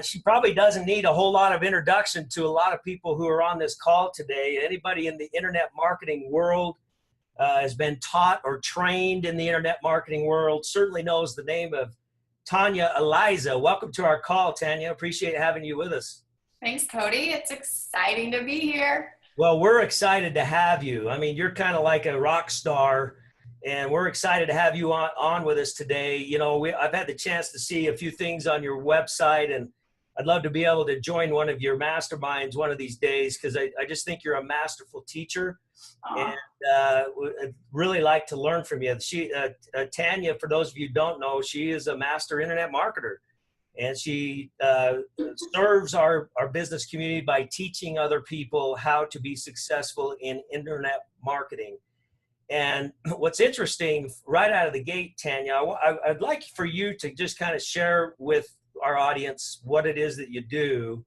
She probably doesn't need a whole lot of introduction to a lot of people who are on this call today. Anybody in the internet marketing world has been taught or trained in the internet marketing world certainly knows the name of Tanya Eliza. Welcome to our call, Tanya. Appreciate having you with us. Thanks, Kody. It's exciting to be here. Well, we're excited to have you. I mean, you're kind of like a rock star, and we're excited to have you on with us today. You know, I've had the chance to see a few things on your website, and I'd love to be able to join one of your masterminds one of these days, because I just think you're a masterful teacher. And I'd really like to learn from you. Tanya, for those of you who don't know, she is a master internet marketer, and she serves our business community by teaching other people how to be successful in internet marketing. And what's interesting right out of the gate, Tanya, I'd like for you to just kind of share with our audience what it is that you do.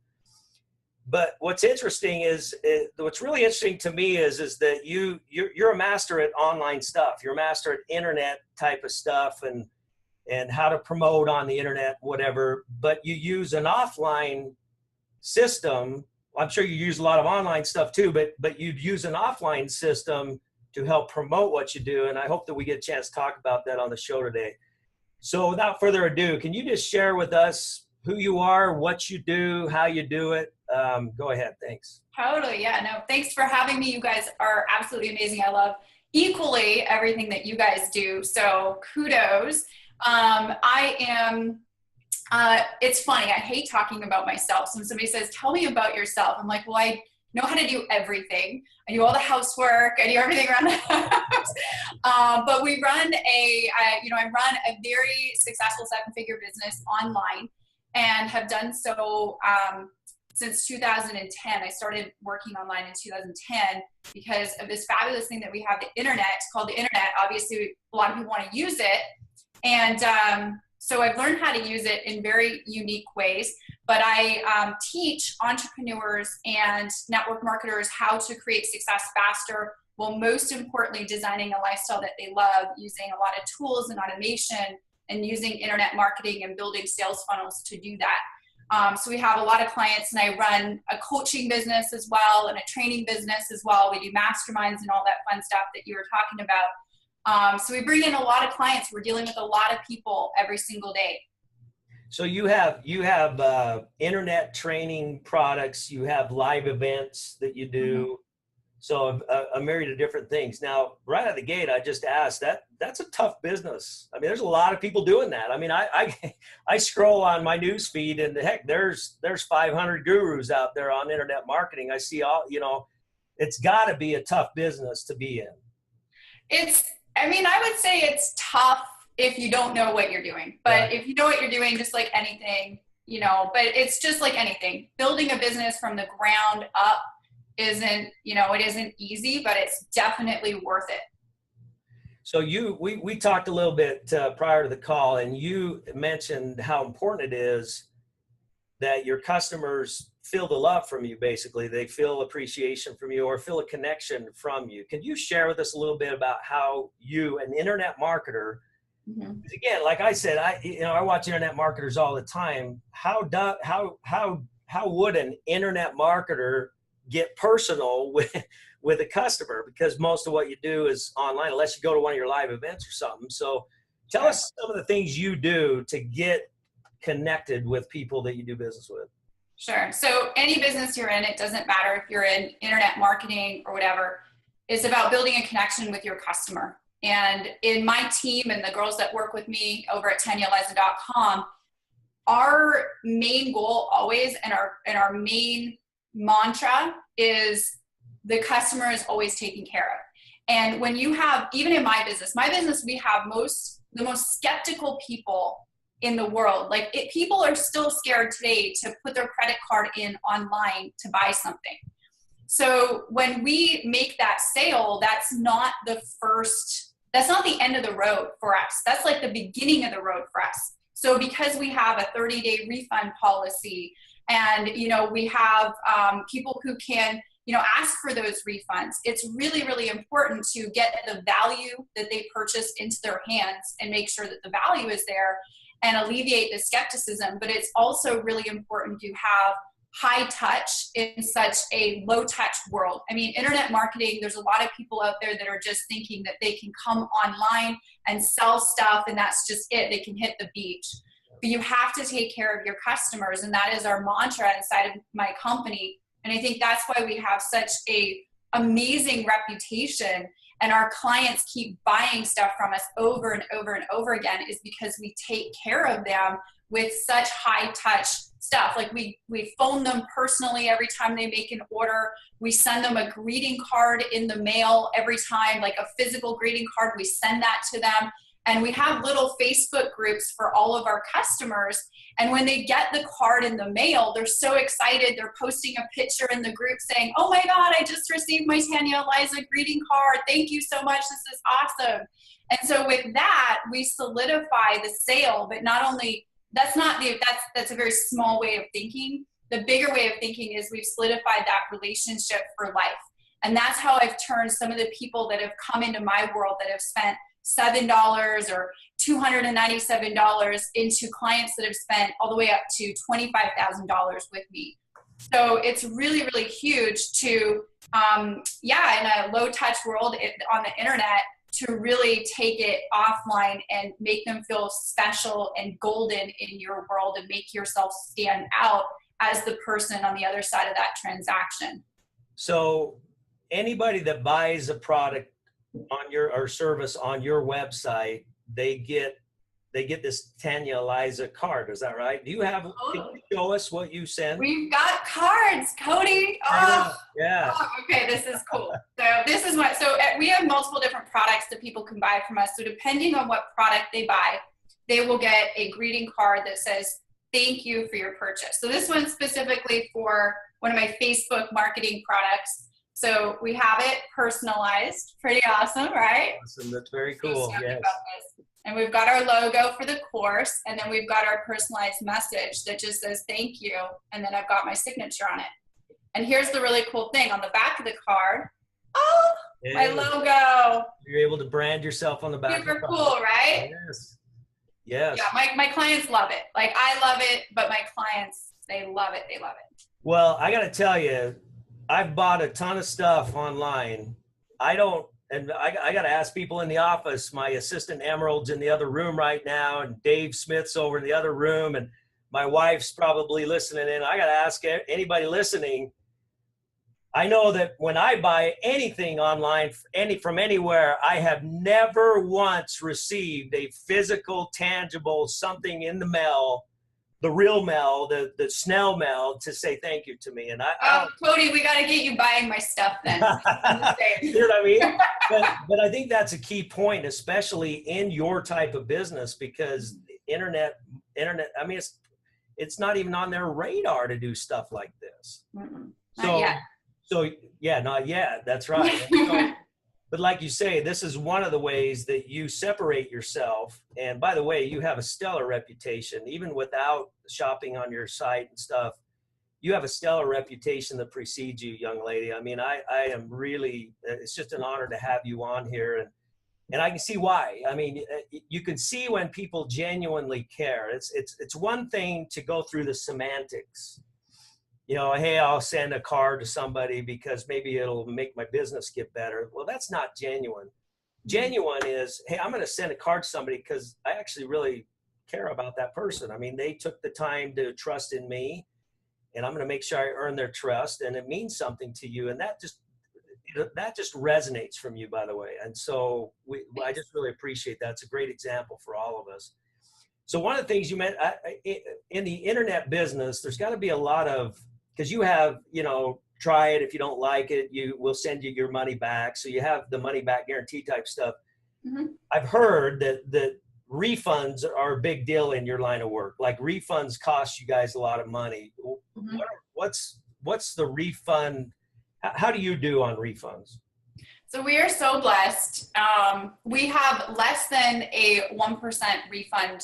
But what's interesting is, what's really interesting to me is that you're a master at online stuff. You're a master at internet type of stuff and how to promote on the internet, whatever. But you use an offline system. I'm sure you use a lot of online stuff too, but you'd use an offline system to help promote what you do. And I hope that we get a chance to talk about that on the show today. So without further ado, can you just share with us who you are, what you do, how you do it? Go ahead. Thanks. Totally. Yeah, no, thanks for having me. You guys are absolutely amazing. I love equally everything that you guys do. So kudos. It's funny. I hate talking about myself. So when somebody says, tell me about yourself, I'm like, well, I know how to do everything. I do all the housework. I do everything around the house. But we run I run a very successful 7-figure business online and have done so since 2010. I started working online in 2010 because of this fabulous thing that we have, the internet. It's called the internet. Obviously, a lot of people want to use it. And so I've learned how to use it in very unique ways. But I teach entrepreneurs and network marketers how to create success faster, while most importantly, designing a lifestyle that they love, using a lot of tools and automation, and using internet marketing and building sales funnels to do that. So we have a lot of clients, and I run a coaching business as well and a training business as well. We do masterminds and all that fun stuff that you were talking about. So we bring in a lot of clients. We're dealing with a lot of people every single day. So you have internet training products, you have live events that you do. Mm-hmm. So I'm married to different things. Now, right out of the gate, I just asked, that's a tough business. I mean, there's a lot of people doing that. I mean, I scroll on my news feed, and heck, there's 500 gurus out there on internet marketing. I see it's got to be a tough business to be in. I would say it's tough if you don't know what you're doing. But right. If you know what you're doing, just like anything, but it's just like anything. Building a business from the ground up isn't easy, but it's definitely worth it. So we talked a little bit prior to the call, and you mentioned how important it is that your customers feel the love from you. Basically, they feel appreciation from you or feel a connection from you. Can you share with us a little bit about how you, an internet marketer, mm-hmm. Again, like I said, I watch internet marketers all the time. How would an internet marketer get personal with a customer? Because most of what you do is online, unless you go to one of your live events or something. So tell us some of the things you do to get connected with people that you do business with. Sure. So any business you're in, it doesn't matter if you're in internet marketing or whatever, it's about building a connection with your customer. And in my team and the girls that work with me over at TanyaEliza.com, our main goal always and our main mantra is the customer is always taken care of. And when you have, even in my business, we have the most skeptical people in the world. People are still scared today to put their credit card in online to buy something. So when we make that sale, that's not the end of the road for us. That's like the beginning of the road for us. So because we have a 30-day refund policy, and we have people who can ask for those refunds, it's really, really important to get the value that they purchase into their hands and make sure that the value is there. and alleviate the skepticism. But it's also really important to have high touch in such a low touch world. I mean, internet marketing, there's a lot of people out there that are just thinking that they can come online and sell stuff and that's just it. They can hit the beach. But you have to take care of your customers, and that is our mantra inside of my company. And I think that's why we have such a amazing reputation, and our clients keep buying stuff from us over and over and over again, is because we take care of them with such high touch stuff. Like we phone them personally every time they make an order. We send them a greeting card in the mail every time, like a physical greeting card. We send that to them. And we have little Facebook groups for all of our customers. And when they get the card in the mail, they're so excited. They're posting a picture in the group saying, oh my God, I just received my Tanya Eliza greeting card. Thank you so much. This is awesome. And so with that, we solidify the sale, but not only, that's a very small way of thinking. The bigger way of thinking is we've solidified that relationship for life. And that's how I've turned some of the people that have come into my world that have spent $7 or $297 into clients that have spent all the way up to $25,000 with me. So it's really, really huge to, in a low touch world on the internet, to really take it offline and make them feel special and golden in your world and make yourself stand out as the person on the other side of that transaction. So anybody that buys a product on your or service on your website, they get this Tanya Eliza card. Is that right? Do you have? Can you show us what you send? We've got cards, Kody. Oh, yeah. Oh, okay, this is cool. So this is what. So we have multiple different products that people can buy from us. So depending on what product they buy, they will get a greeting card that says "Thank you for your purchase." So this one's specifically for one of my Facebook marketing products. So we have it personalized. Pretty awesome, right? Awesome. That's very cool. Yes. And we've got our logo for the course, and then we've got our personalized message that just says thank you, and then I've got my signature on it. And here's the really cool thing on the back of the card. Oh, hey, my logo. You're able to brand yourself on the back. Super cool, right? Yes. Yes. Yeah, my clients love it. Like I love it, but my clients, they love it. They love it. Well, I got to tell you, I've bought a ton of stuff online. I got to ask people in the office. My assistant Emerald's in the other room right now, and Dave Smith's over in the other room, and my wife's probably listening in. I got to ask anybody listening. I know that when I buy anything online, from anywhere, I have never once received a physical, tangible something in the mail, the real mail, the snail mail, to say thank you to me. And Kody, we got to get you buying my stuff then. You know what I mean? But I think that's a key point, especially in your type of business, because internet, I mean, it's not even on their radar to do stuff like this. Not yet. So yeah, not yet. That's right. But like you say, this is one of the ways that you separate yourself. And by the way, you have a stellar reputation, even without shopping on your site and stuff. You have a stellar reputation that precedes you, young lady. I mean, I am really, it's just an honor to have you on here. And I can see why. I mean, you can see when people genuinely care. It's one thing to go through the semantics. You know, hey, I'll send a card to somebody because maybe it'll make my business get better. Well, that's not genuine. Genuine is, hey, I'm going to send a card to somebody because I actually really care about that person. I mean, they took the time to trust in me, and I'm going to make sure I earn their trust, and it means something to you. And that just resonates from you, by the way. And so I just really appreciate that. It's a great example for all of us. So one of the things you meant in the internet business, there's got to be a lot of, because you have, try it. If you don't like it, we'll send you your money back. So you have the money back guarantee type stuff. Mm-hmm. I've heard that refunds are a big deal in your line of work. Like refunds cost you guys a lot of money. Mm-hmm. What's the refund? How do you do on refunds? So we are so blessed. We have less than a 1% refund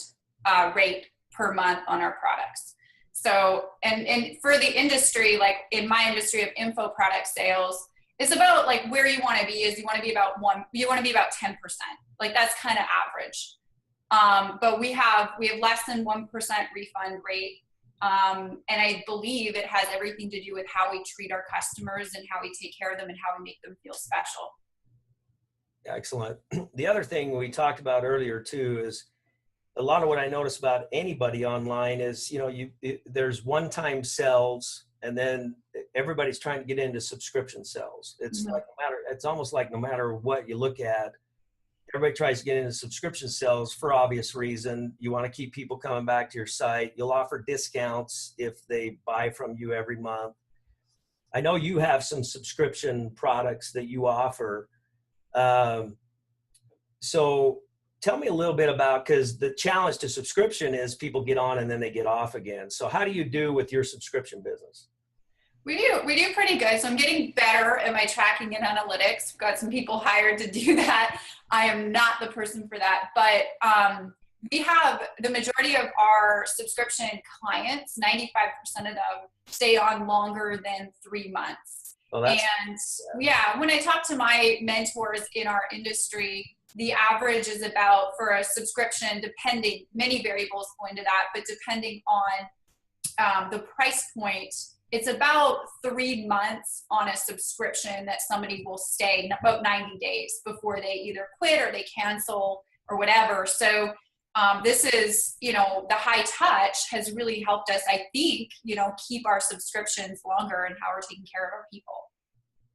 rate per month on our products. So, and for the industry, like in my industry of info product sales, it's about like where you want to be is you want to be about 10%. Like that's kind of average. But we have less than 1% refund rate. And I believe it has everything to do with how we treat our customers and how we take care of them and how we make them feel special. Excellent. The other thing we talked about earlier too is a lot of what I notice about anybody online is, there's one-time sales, and then everybody's trying to get into subscription sales. It's like it's almost like no matter what you look at, everybody tries to get into subscription sales for obvious reason. You want to keep people coming back to your site. You'll offer discounts if they buy from you every month. I know you have some subscription products that you offer. So tell me a little bit about, because the challenge to subscription is people get on and then they get off again. So how do you do with your subscription business? We do pretty good. So I'm getting better at my tracking and analytics. We've got some people hired to do that. I am not the person for that, but we have the majority of our subscription clients, 95% of them stay on longer than 3 months. Well, and yeah, when I talk to my mentors in our industry, the average is about, for a subscription, depending, many variables go into that, but depending on the price point, it's about 3 months on a subscription that somebody will stay, about 90 days before they either quit or they cancel or whatever. So this is, the high touch has really helped us, I think, keep our subscriptions longer and how we're taking care of our people.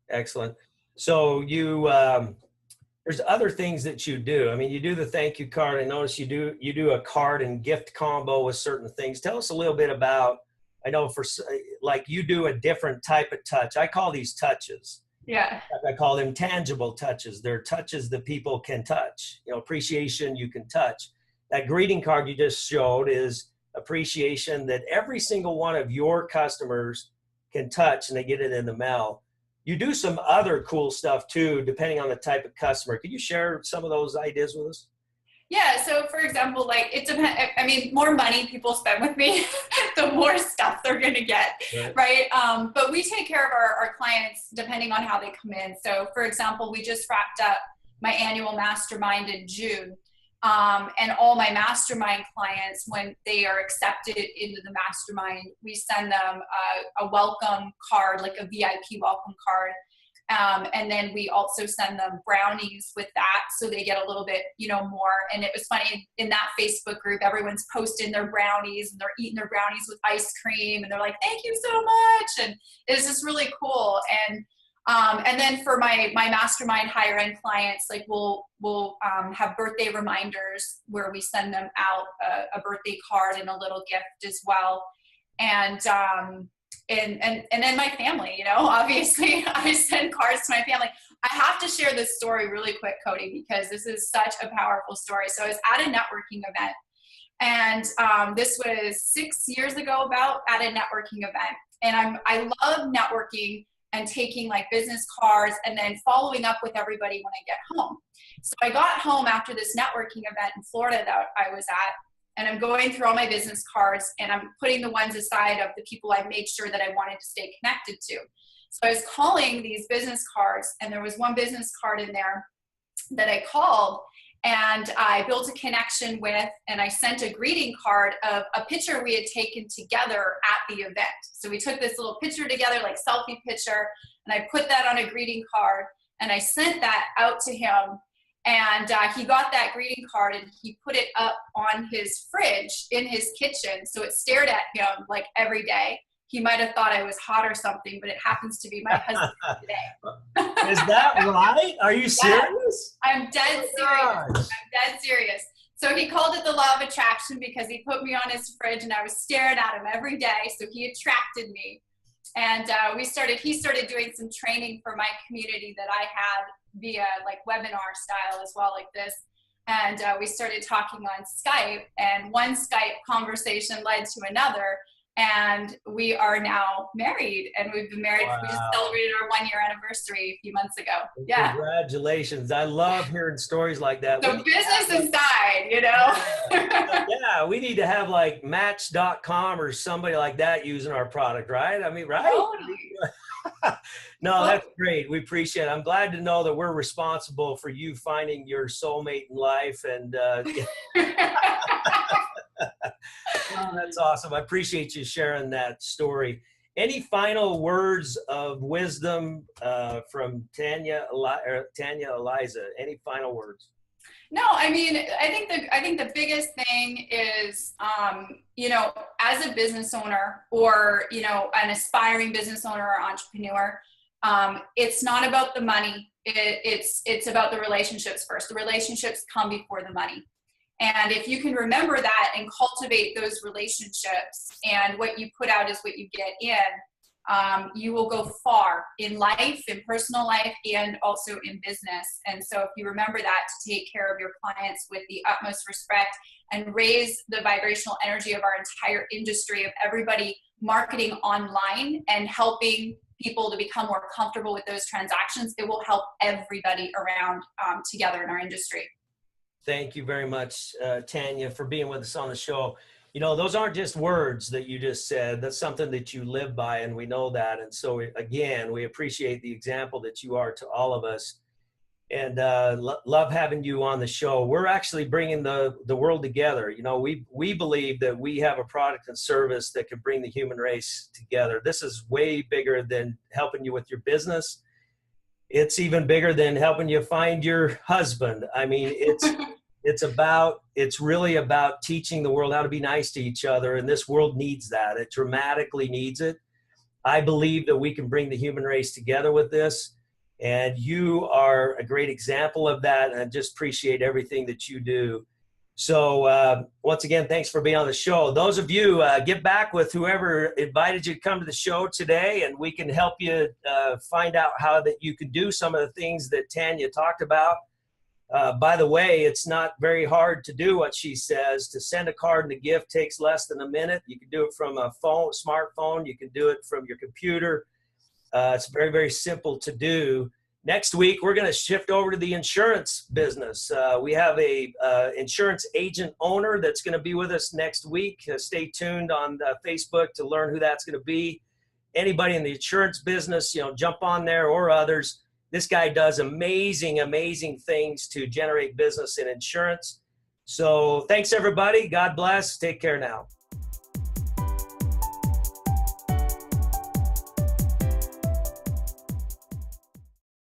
Excellent. So there's other things that you do. I mean, you do the thank you card. I notice you do a card and gift combo with certain things. Tell us a little bit about, I know you do a different type of touch. I call these touches. Yeah. I call them tangible touches. They're touches that people can touch, appreciation you can touch. That greeting card you just showed is appreciation that every single one of your customers can touch, and they get it in the mail. You do some other cool stuff too, depending on the type of customer. Could you share some of those ideas with us? Yeah, so for example, it depends. I mean, more money people spend with me, the more stuff they're going to get, right? But we take care of our clients depending on how they come in. So for example, we just wrapped up my annual mastermind in June. And all my mastermind clients, when they are accepted into the mastermind, we send them a welcome card, like a VIP welcome card. And then we also send them brownies with that, so they get a little bit, more. And it was funny, in that Facebook group, everyone's posting their brownies and they're eating their brownies with ice cream, and they're like, "Thank you so much." And it's just really cool. And then for my mastermind higher end clients, we'll have birthday reminders where we send them out a birthday card and a little gift as well. And then my family, obviously I send cards to my family. I have to share this story really quick, Kody, because this is such a powerful story. So I was at a networking event, and this was 6 years ago, at a networking event. And I love networking and taking business cards and then following up with everybody when I get home. So I got home after this networking event in Florida that I was at, and I'm going through all my business cards, and I'm putting the ones aside of the people I made sure that I wanted to stay connected to. So I was calling these business cards, and there was one business card in there that I called, and I built a connection with, and I sent a greeting card of a picture we had taken together at the event. So we took this little picture together, selfie picture, and I put that on a greeting card, and I sent that out to him. And he got that greeting card, and he put it up on his fridge in his kitchen. So it stared at him every day. He might have thought I was hot or something, but it happens to be my husband today. Is that right? Are you serious? Yeah, I'm dead serious. I'm dead serious. So he called it the law of attraction because he put me on his fridge, and I was staring at him every day. So he attracted me. And he started doing some training for my community that I had via webinar style as well, like this. And we started talking on Skype, and one Skype conversation led to another. And we are now married, and we've been married. Wow. We just celebrated our 1-year anniversary a few months ago. Yeah. Congratulations. I love hearing stories like that. So business aside, Yeah, we need to have Match.com or somebody like that using our product, right? I mean, right? Totally. No, Well, that's great. We appreciate it. I'm glad to know that we're responsible for you finding your soulmate in life. And oh, that's awesome. I appreciate you sharing that story. Any final words of wisdom from Tanya Eliza? Any final words? no, I mean, I think the biggest thing is, you know, as a business owner or, you know, an aspiring business owner or entrepreneur, it's not about the money. It's about the relationships first. The relationships come before the money. And if you can remember that and cultivate those relationships, and what you put out is what you get in, you will go far in life, in personal life, and also in business. And so if you remember that, to take care of your clients with the utmost respect and raise the vibrational energy of our entire industry, of everybody marketing online and helping people to become more comfortable with those transactions, it will help everybody around together in our industry. Thank you very much, Tanya, for being with us on the show. You know, those aren't just words that you just said. That's something that you live by, and we know that. And so, again, we appreciate the example that you are to all of us, and love having you on the show. We're actually bringing the world together. You know, we believe that we have a product and service that can bring the human race together. This is way bigger than helping you with your business. It's even bigger than helping you find your husband. I mean, it's really about teaching the world how to be nice to each other. And this world needs that. It dramatically needs it. I believe that we can bring the human race together with this. And you are a great example of that. And I just appreciate everything that you do. So once again, thanks for being on the show. Those of you, get back with whoever invited you to come to the show today, and we can help you find out how that you can do some of the things that Tanya talked about. By the way, it's not very hard to do what she says. To send a card and a gift takes less than a minute. You can do it from a phone, smartphone. You can do it from your computer. It's very, very simple to do. Next week, we're going to shift over to the insurance business. We have a insurance agent owner that's going to be with us next week. Stay tuned on Facebook to learn who that's going to be. Anybody in the insurance business, you know, jump on there, or others. This guy does amazing, amazing things to generate business in insurance. So thanks, everybody. God bless. Take care now.